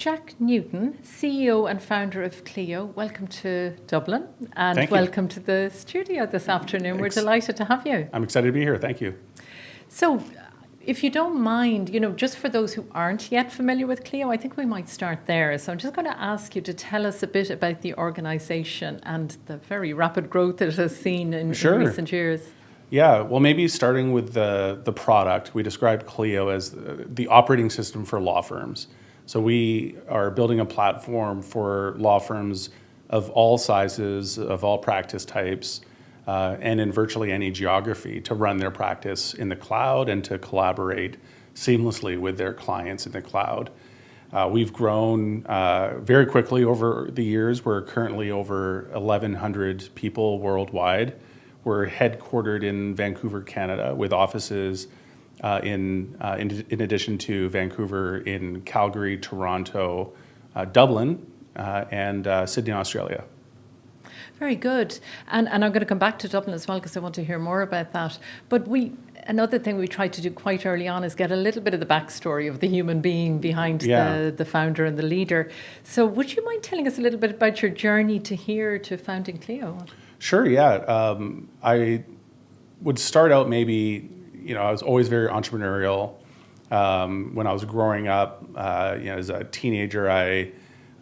Jack Newton, CEO and founder of Clio. Welcome to Dublin and Thank you. Welcome to the studio this afternoon. We're delighted to have you. I'm excited to be here. Thank you. So, if you don't mind, just for those who aren't yet familiar with Clio, I think we might start there. So I'm just going to ask you to tell us a bit about the organisation and the very rapid growth it has seen in recent years. Yeah, well, maybe starting with the product. We described Clio as the operating system for law firms. So we are building a platform for law firms of all sizes, of all practice types, and in virtually any geography to run their practice in the cloud and to collaborate seamlessly with their clients in the cloud. We've grown very quickly over the years. We're currently over 1,100 people worldwide. We're headquartered in Vancouver, Canada, with offices in addition to Vancouver, in Calgary, Toronto, Dublin, and Sydney, Australia. Very good. And I'm going to come back to Dublin as well because I want to hear more about that. But another thing we tried to do quite early on is get a little bit of the backstory of the human being behind the founder and the leader. So would you mind telling us a little bit about your journey to here to founding Clio? Sure, yeah. I would start out maybe, I was always very entrepreneurial. When I was growing up, as a teenager, I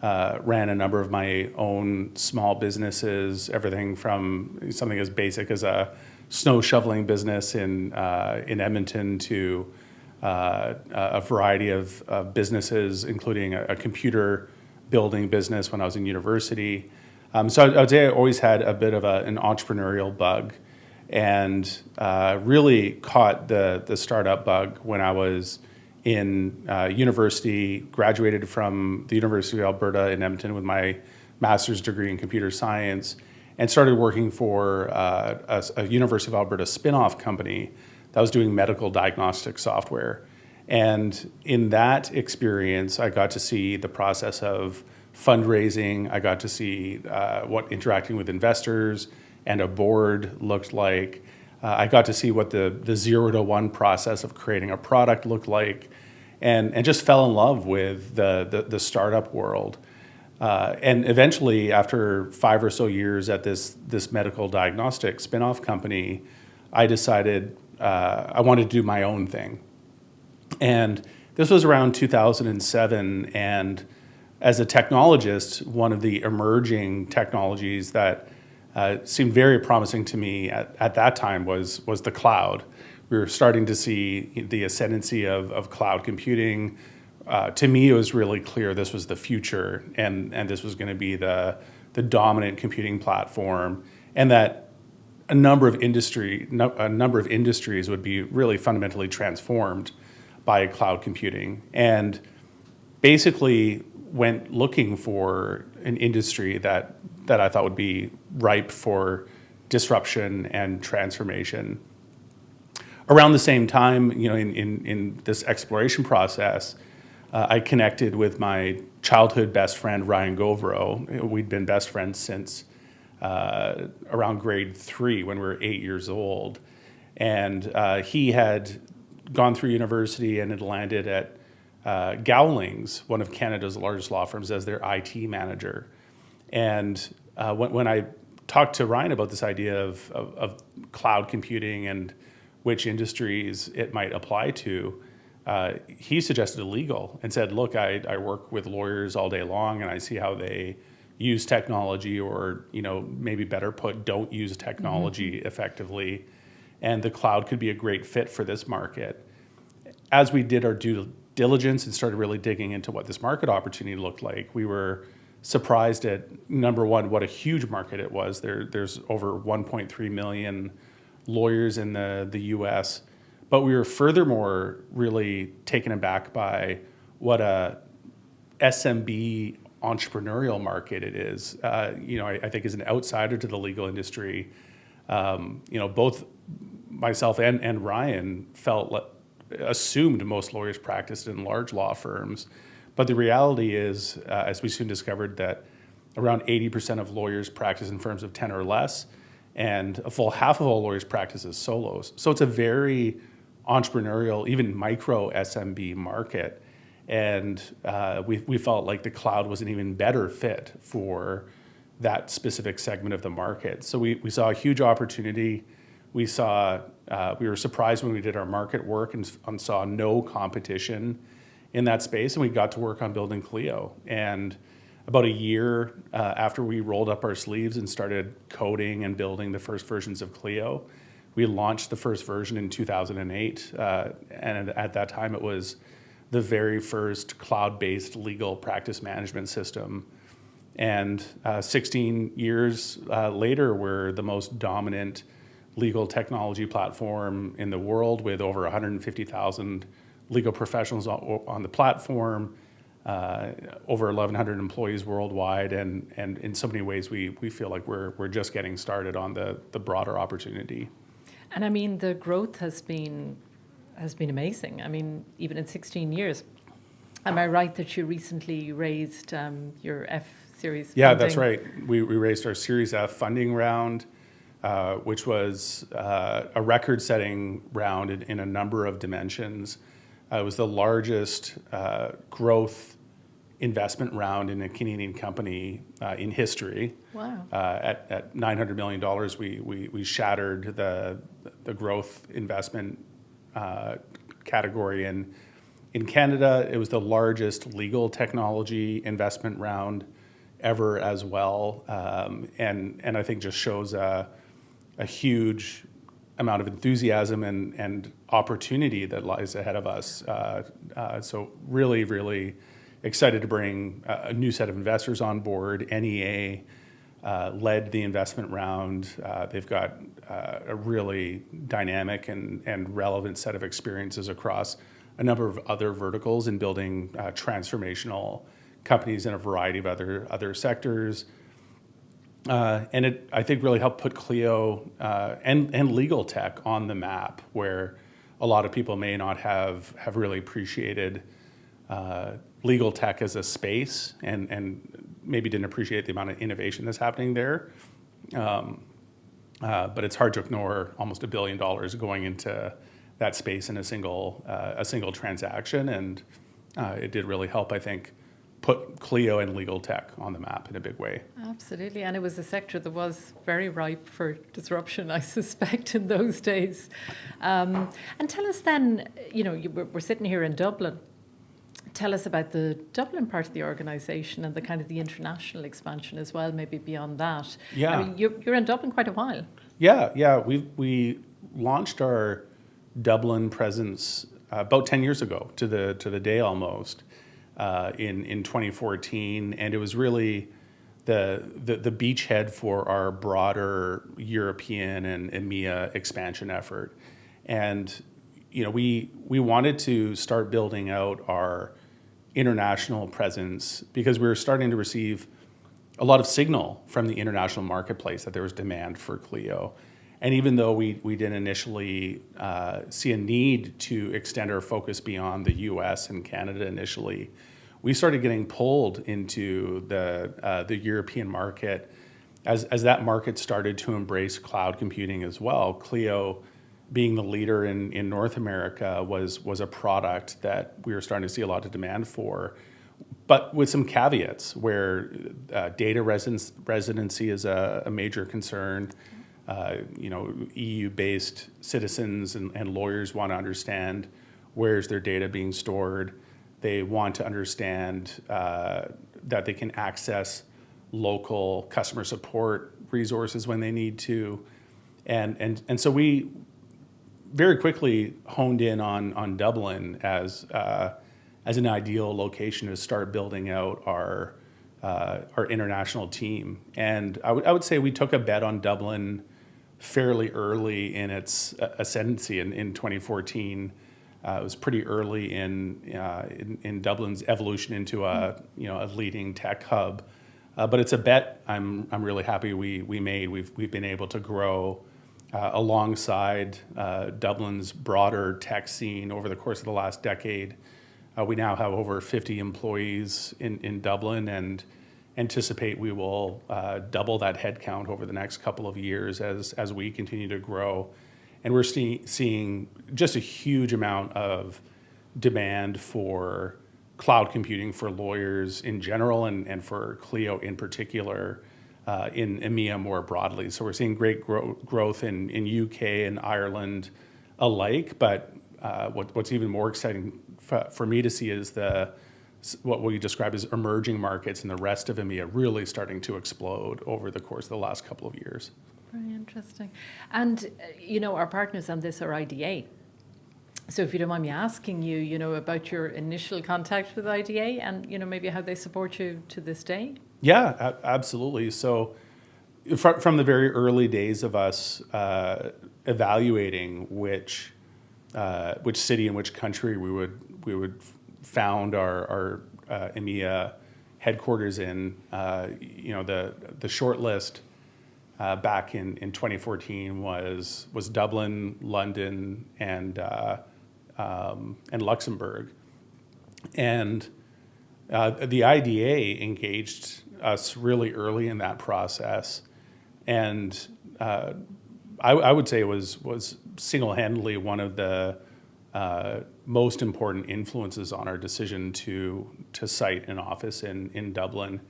ran a number of my own small businesses, everything from something as basic as a snow shoveling business in Edmonton to a variety of businesses, including a computer building business when I was in university. So I would say I always had a bit of an entrepreneurial bug, and really caught the startup bug when I was in university, graduated from the University of Alberta in Edmonton with my master's degree in computer science, and started working for a University of Alberta spin-off company that was doing medical diagnostic software. And in that experience, I got to see the process of fundraising. I got to see what interacting with investors and a board looked like. I got to see what the 0 to 1 process of creating a product looked like, and just fell in love with the startup world. And eventually, after 5 or so years at this medical diagnostic spin-off company, I decided I wanted to do my own thing. And this was around 2007, and as a technologist, one of the emerging technologies that seemed very promising to me at that time was the cloud. We were starting to see the ascendancy of cloud computing. To me, it was really clear this was the future, and this was going to be the dominant computing platform, and that a number of industries would be really fundamentally transformed by cloud computing. And basically went looking for an industry that I thought would be ripe for disruption and transformation. Around the same time, in this exploration process, I connected with my childhood best friend, Ryan Govro. We'd been best friends since around grade 3 when we were 8 years old. And he had gone through university and had landed at Gowlings, one of Canada's largest law firms, as their IT manager. And when I talked to Ryan about this idea of cloud computing and which industries it might apply to, he suggested legal and said, look, I work with lawyers all day long, and I see how they use technology, or maybe better put, don't use technology effectively, and the cloud could be a great fit for this market. As we did our due diligence and started really digging into what this market opportunity looked like, we were surprised at, number one, what a huge market it was. There's over 1.3 million lawyers in the US, but we were furthermore really taken aback by what a SMB entrepreneurial market it is. I think as an outsider to the legal industry, both myself and Ryan assumed most lawyers practiced in large law firms. But the reality is, as we soon discovered, that around 80% of lawyers practice in firms of 10 or less, and a full half of all lawyers practice as solos. So it's a very entrepreneurial, even micro SMB market. And we felt like the cloud was an even better fit for that specific segment of the market. So we saw a huge opportunity. We were surprised when we did our market work and saw no competition in that space, and we got to work on building Clio. And about a year after we rolled up our sleeves and started coding and building the first versions of Clio, we launched the first version in 2008. And at that time, it was the very first cloud-based legal practice management system. And 16 years later, we're the most dominant legal technology platform in the world, with over 150,000 legal professionals on the platform, over 1,100 employees worldwide, and in so many ways we feel like we're just getting started on the broader opportunity. And I mean, the growth has been amazing. I mean, even in 16 years. Am I right that you recently raised your F series? Yeah, funding? that's right. We raised our Series F funding round, which was a record-setting round in a number of dimensions. It was the largest growth investment round in a Canadian company in history. Wow. At $900 million, we shattered the growth investment category. And in Canada, it was the largest legal technology investment round ever as well. And I think just shows a huge amount of enthusiasm and opportunity that lies ahead of us. So really, really excited to bring a new set of investors on board. NEA led the investment round. They've got a really dynamic and relevant set of experiences across a number of other verticals in building transformational companies in a variety of other sectors. And it, I think, really helped put Clio and legal tech on the map, where a lot of people may not have really appreciated legal tech as a space, and maybe didn't appreciate the amount of innovation that's happening there. But it's hard to ignore almost $1 billion going into that space in a single transaction, and it did really help, I think, put Clio and legal tech on the map in a big way. Absolutely, and it was a sector that was very ripe for disruption, I suspect, in those days. And tell us then, we're sitting here in Dublin. Tell us about the Dublin part of the organisation and the kind of the international expansion as well, maybe beyond that. Yeah. I mean, you're in Dublin quite a while. Yeah. We launched our Dublin presence about 10 years ago, to the day almost, in 2014, and it was really the beachhead for our broader European and EMEA expansion effort. And we wanted to start building out our international presence because we were starting to receive a lot of signal from the international marketplace that there was demand for Clio. And even though we didn't initially see a need to extend our focus beyond the US and Canada initially, we started getting pulled into the European market as that market started to embrace cloud computing as well. Clio, being the leader in North America, was a product that we were starting to see a lot of demand for, but with some caveats where data residency is a major concern. EU-based citizens and lawyers want to understand where's their data being stored. They want to understand that they can access local customer support resources when they need to. And so we very quickly honed in on Dublin as an ideal location to start building out our international team. And I would say we took a bet on Dublin fairly early in its ascendancy in 2014. It was pretty early in Dublin's evolution into a leading tech hub, but it's a bet I'm really happy we made. We've been able to grow alongside Dublin's broader tech scene over the course of the last decade. We now have over 50 employees in Dublin, and anticipate we will double that headcount over the next couple of years as we continue to grow. And we're seeing just a huge amount of demand for cloud computing for lawyers in general and for Clio in particular in EMEA more broadly. So we're seeing great growth in UK and Ireland alike, but what's even more exciting for me to see is what we describe as emerging markets in the rest of EMEA really starting to explode over the course of the last couple of years. Very interesting. And, our partners on this are IDA. So if you don't mind me asking you, about your initial contact with IDA and, maybe how they support you to this day? Yeah, absolutely. So from the very early days of us evaluating which city and which country we would found our EMEA headquarters in, the short list back in 2014 was Dublin, London, and Luxembourg, and the IDA engaged us really early in that process, and I would say it was single-handedly one of the most important influences on our decision to site an office in Dublin.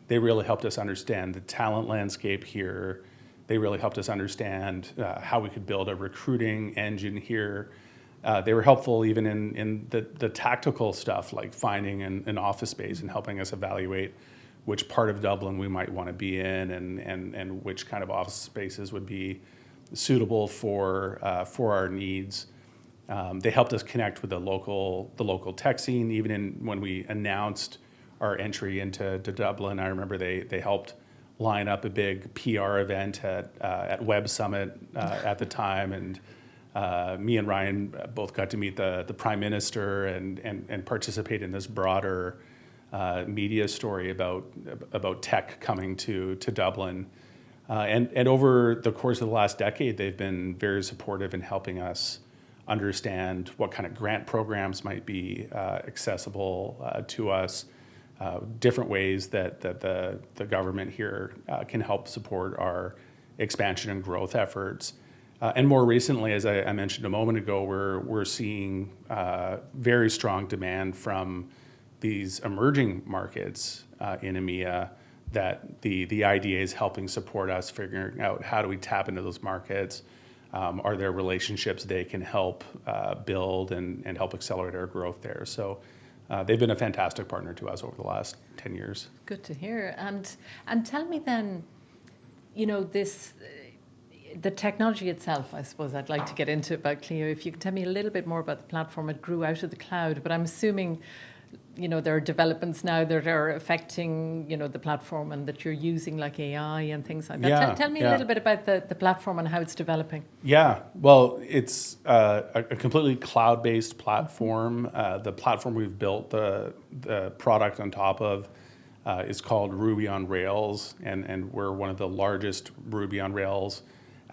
They really helped us understand the talent landscape here. They really helped us understand how we could build a recruiting engine here. They were helpful even in the tactical stuff like finding an office space and helping us evaluate which part of Dublin we might want to be in and which kind of office spaces would be suitable for our needs. They helped us connect with the local tech scene. Even when we announced our entry into Dublin, I remember they helped line up a big PR event at Web Summit at the time, and me and Ryan both got to meet the Prime Minister and participate in this broader media story about tech coming to Dublin. And over the course of the last decade, they've been very supportive in helping us understand what kind of grant programs might be accessible to us, different ways that the government here can help support our expansion and growth efforts. And more recently, as I mentioned a moment ago, we're seeing very strong demand from these emerging markets in EMEA that the IDA is helping support us figuring out how do we tap into those markets. Are there relationships they can help build and help accelerate our growth there? So they've been a fantastic partner to us over the last 10 years. Good to hear. And tell me then, the technology itself, I suppose I'd like to get into about Clio. If you can tell me a little bit more about the platform. It grew out of the cloud, but I'm assuming there are developments now that are affecting, the platform and that you're using like AI and things like that. Yeah, tell me a little bit about the platform and how it's developing. Yeah, well, it's a completely cloud-based platform. The platform we've built the product on top of is called Ruby on Rails, and we're one of the largest Ruby on Rails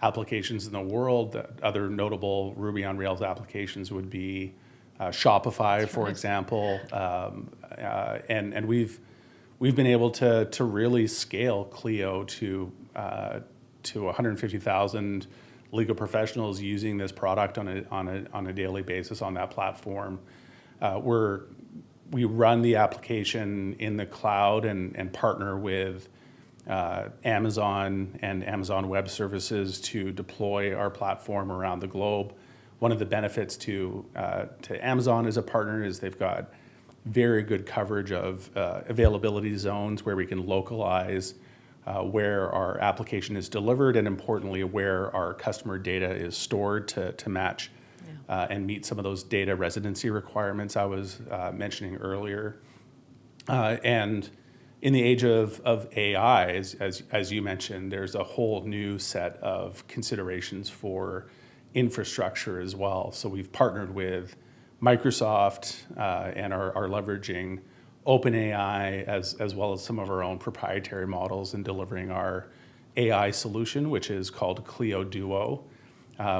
applications in the world. Other notable Ruby on Rails applications would be Shopify, for example, and we've been able to really scale Clio to 150,000 legal professionals using this product on a daily basis on that platform. We run the application in the cloud and partner with Amazon and Amazon Web Services to deploy our platform around the globe. One of the benefits to Amazon as a partner is they've got very good coverage of availability zones where we can localize where our application is delivered, and importantly, where our customer data is stored to match and meet some of those data residency requirements I was mentioning earlier. And in the age of AI, as you mentioned, there's a whole new set of considerations for infrastructure as well. So we've partnered with Microsoft and are leveraging OpenAI as well as some of our own proprietary models in delivering our AI solution, which is called Clio Duo,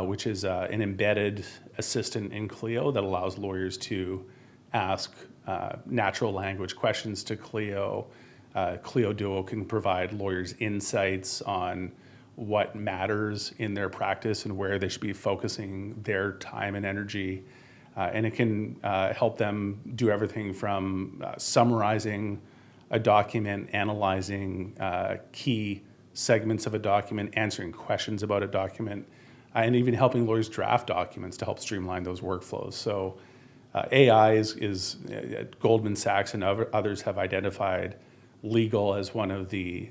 which is an embedded assistant in Clio that allows lawyers to ask natural language questions to Clio. Clio Duo can provide lawyers insights on what matters in their practice and where they should be focusing their time and energy. And it can help them do everything from summarizing a document, analyzing key segments of a document, answering questions about a document, and even helping lawyers draft documents to help streamline those workflows. So AI is Goldman Sachs and others have identified legal as one of the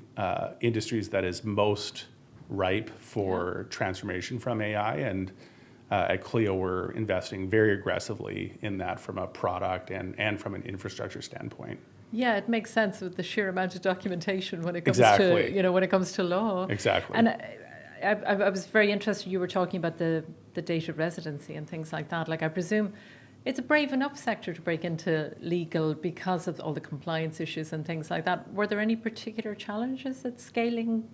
industries that is most ripe for transformation from AI. And at Clio, we're investing very aggressively in that from a product and from an infrastructure standpoint. Yeah, it makes sense with the sheer amount of documentation when it comes Exactly. to, when it comes to law. Exactly. And I was very interested, you were talking about the data residency and things like that. Like, I presume it's a brave enough sector to break into legal because of all the compliance issues and things like that. Were there any particular challenges at scaling,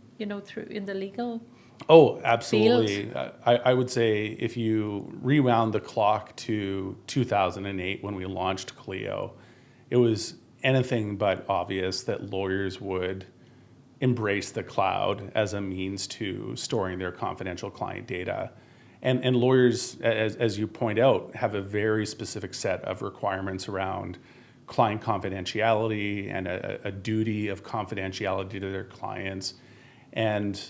through in the legal? Oh, absolutely. I would say if you rewound the clock to 2008 when we launched Clio, it was anything but obvious that lawyers would embrace the cloud as a means to storing their confidential client data. And lawyers, as you point out, have a very specific set of requirements around client confidentiality and a duty of confidentiality to their clients. And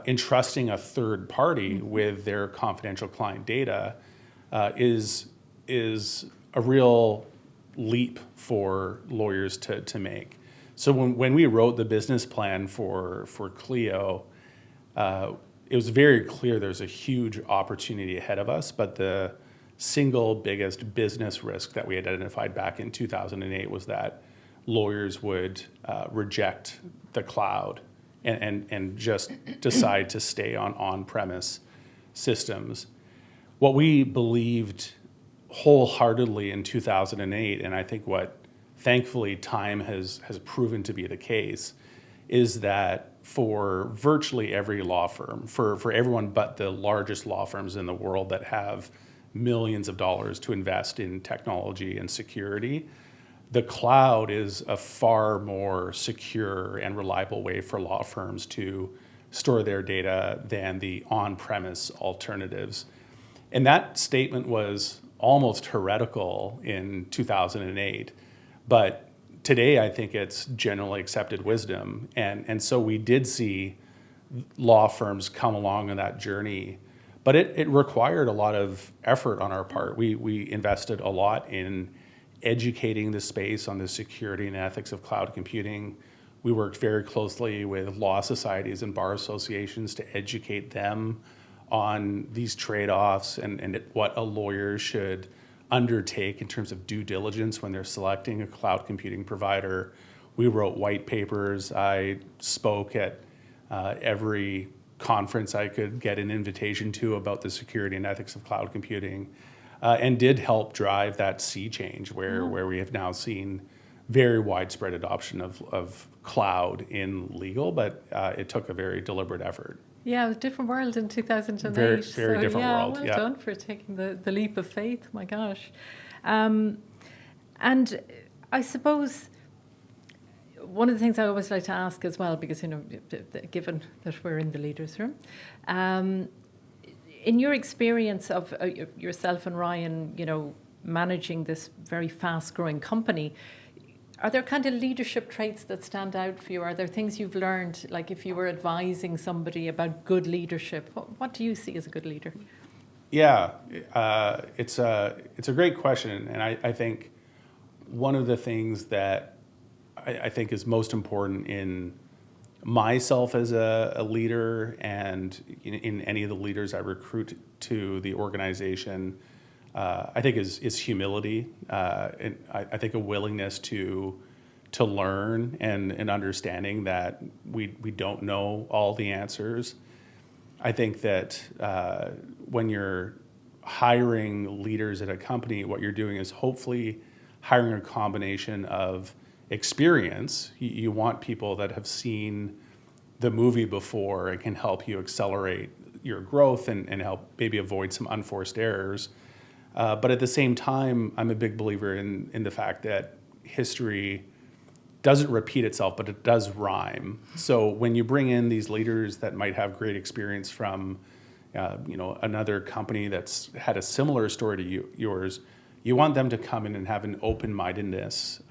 entrusting a third party with their confidential client data is a real leap for lawyers to make. So when we wrote the business plan for Clio, it was very clear there's a huge opportunity ahead of us, but the single biggest business risk that we identified back in 2008 was that lawyers would reject the cloud and just decide to stay on-premise systems. What we believed wholeheartedly in 2008, and I think what thankfully time has proven to be the case, is that for virtually every law firm, for everyone but the largest law firms in the world that have millions of dollars to invest in technology and security, the cloud is a far more secure and reliable way for law firms to store their data than the on-premise alternatives. And that statement was almost heretical in 2008, but today I think it's generally accepted wisdom. And so we did see law firms come along on that journey, but it required a lot of effort on our part. We invested a lot in educating the space on the security and ethics of cloud computing. We worked very closely with law societies and bar associations to educate them on these trade-offs and what a lawyer should undertake in terms of due diligence when they're selecting a cloud computing provider. We wrote white papers. I spoke at every conference I could get an invitation to about the security and ethics of cloud computing, and did help drive that sea change where we have now seen very widespread adoption of cloud in legal, but it took a very deliberate effort. Yeah, it was a different world in 2008. Very different world. Well done for taking the leap of faith. My gosh. And I suppose one of the things I always like to ask as well, because, given that we're in the leaders' room, in your experience of yourself and Ryan, managing this very fast-growing company, are there kind of leadership traits that stand out for you? Are there things you've learned, like if you were advising somebody about good leadership, what do you see as a good leader? Yeah, it's a great question, and I think one of the things that I think is most important in myself as a leader and in any of the leaders I recruit to the organization, I think is humility, and I think a willingness to learn and an understanding that we don't know all the answers. I think that when you're hiring leaders at a company, what you're doing is hopefully hiring a combination of experience. You want people that have seen the movie before and can help you accelerate your growth and help maybe avoid some unforced errors. But at the same time, I'm a big believer in the fact that history doesn't repeat itself, but it does rhyme. So when you bring in these leaders that might have great experience from another company that's had a similar story to yours, you want them to come in and have an open-mindedness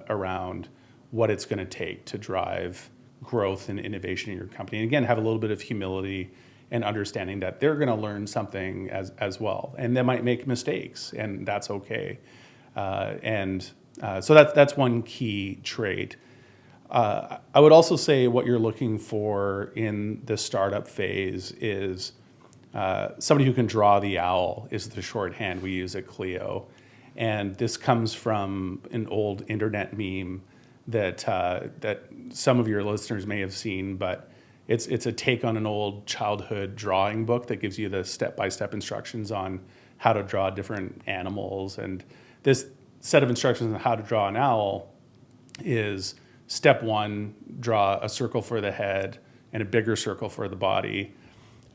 around what it's going to take to drive growth and innovation in your company. And again, have a little bit of humility and understanding that they're going to learn something as well. And they might make mistakes, and that's okay. So that's one key trait. I would also say what you're looking for in the startup phase is somebody who can draw the owl is the shorthand we use at Clio. And this comes from an old internet meme that some of your listeners may have seen, but it's a take on an old childhood drawing book that gives you the step-by-step instructions on how to draw different animals. And this set of instructions on how to draw an owl is step one, draw a circle for the head and a bigger circle for the body.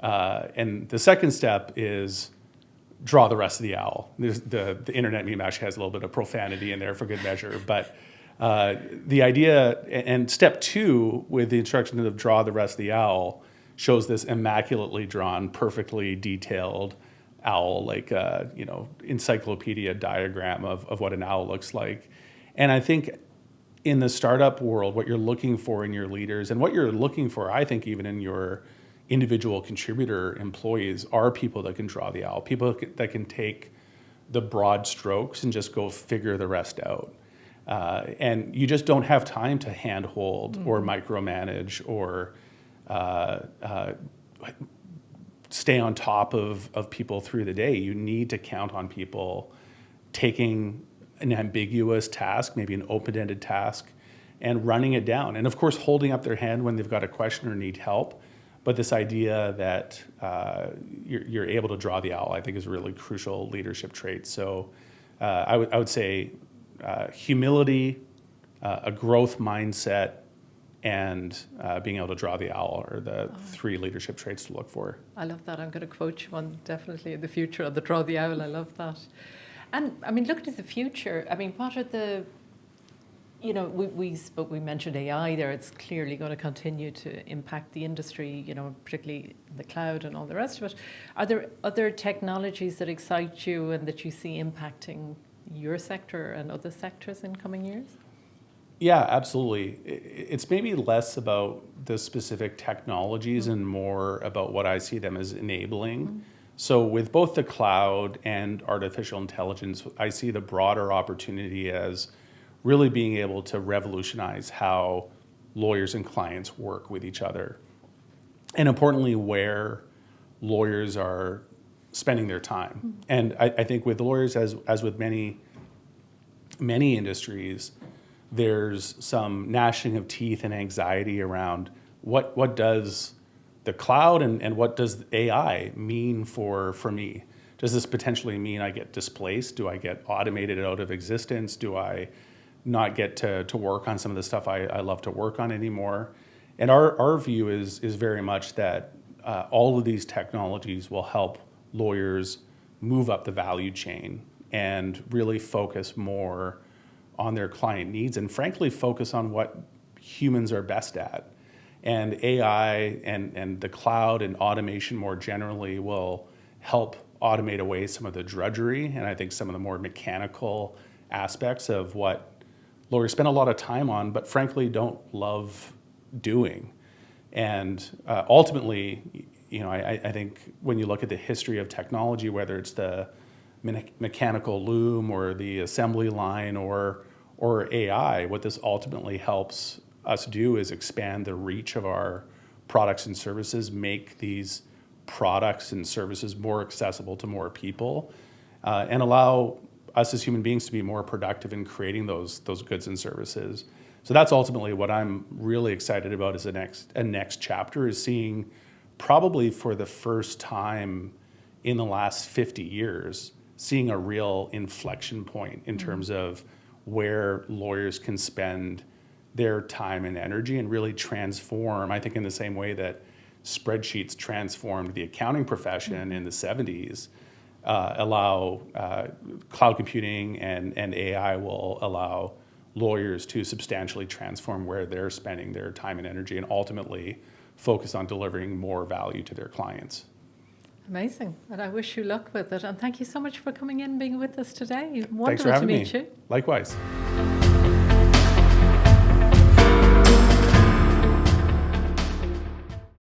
And the second step is draw the rest of the owl. The internet meme actually has a little bit of profanity in there for good measure. But the idea, and step two with the instruction of draw the rest of the owl, shows this immaculately drawn, perfectly detailed owl, like encyclopedia diagram of what an owl looks like. And I think in the startup world, what you're looking for in your leaders, and what you're looking for, I think, even in your individual contributor employees, are people that can draw the owl, people that can take the broad strokes and just go figure the rest out. And you just don't have time to handhold or micromanage or stay on top of people through the day. You need to count on people taking an ambiguous task, maybe an open-ended task, and running it down. And of course, holding up their hand when they've got a question or need help. But this idea that you're able to draw the owl, I think, is a really crucial leadership trait. So I would say humility, a growth mindset, and being able to draw the owl are the three leadership traits to look for. I love that. I'm going to quote you on definitely in the future, the draw the owl. I love that. And I mean, looking at the future, I mean, what are the, we mentioned AI there. It's clearly going to continue to impact the industry, particularly the cloud and all the rest of it. Are there other technologies that excite you and that you see impacting your sector and other sectors in coming years? Yeah, absolutely. It's maybe less about the specific technologies and more about what I see them as enabling. So with both the cloud and artificial intelligence, I see the broader opportunity as really being able to revolutionize how lawyers and clients work with each other. And importantly, where lawyers are spending their time. And I think with lawyers, as with many industries, there's some gnashing of teeth and anxiety around what does the cloud and what does AI mean for me? Does this potentially mean I get displaced? Do I get automated out of existence? Do I not get to work on some of the stuff I love to work on anymore? And our view is very much that all of these technologies will help lawyers move up the value chain and really focus more on their client needs and frankly focus on what humans are best at. And AI and the cloud and automation more generally will help automate away some of the drudgery and I think some of the more mechanical aspects of what lawyers spend a lot of time on, but frankly don't love doing. And ultimately, I think when you look at the history of technology, whether it's the mechanical loom or the assembly line or AI, what this ultimately helps us do is expand the reach of our products and services, make these products and services more accessible to more people, and allow us as human beings to be more productive in creating those goods and services. So that's ultimately what I'm really excited about as a next chapter, is seeing probably for the first time in the last 50 years, seeing a real inflection point in terms of where lawyers can spend their time and energy and really transform, I think in the same way that spreadsheets transformed the accounting profession in the 70s, allow cloud computing and AI will allow lawyers to substantially transform where they're spending their time and energy and ultimately focus on delivering more value to their clients. Amazing. And I wish you luck with it. And thank you so much for coming in and being with us today. Thanks for Wonderful to having meet me. you. Likewise.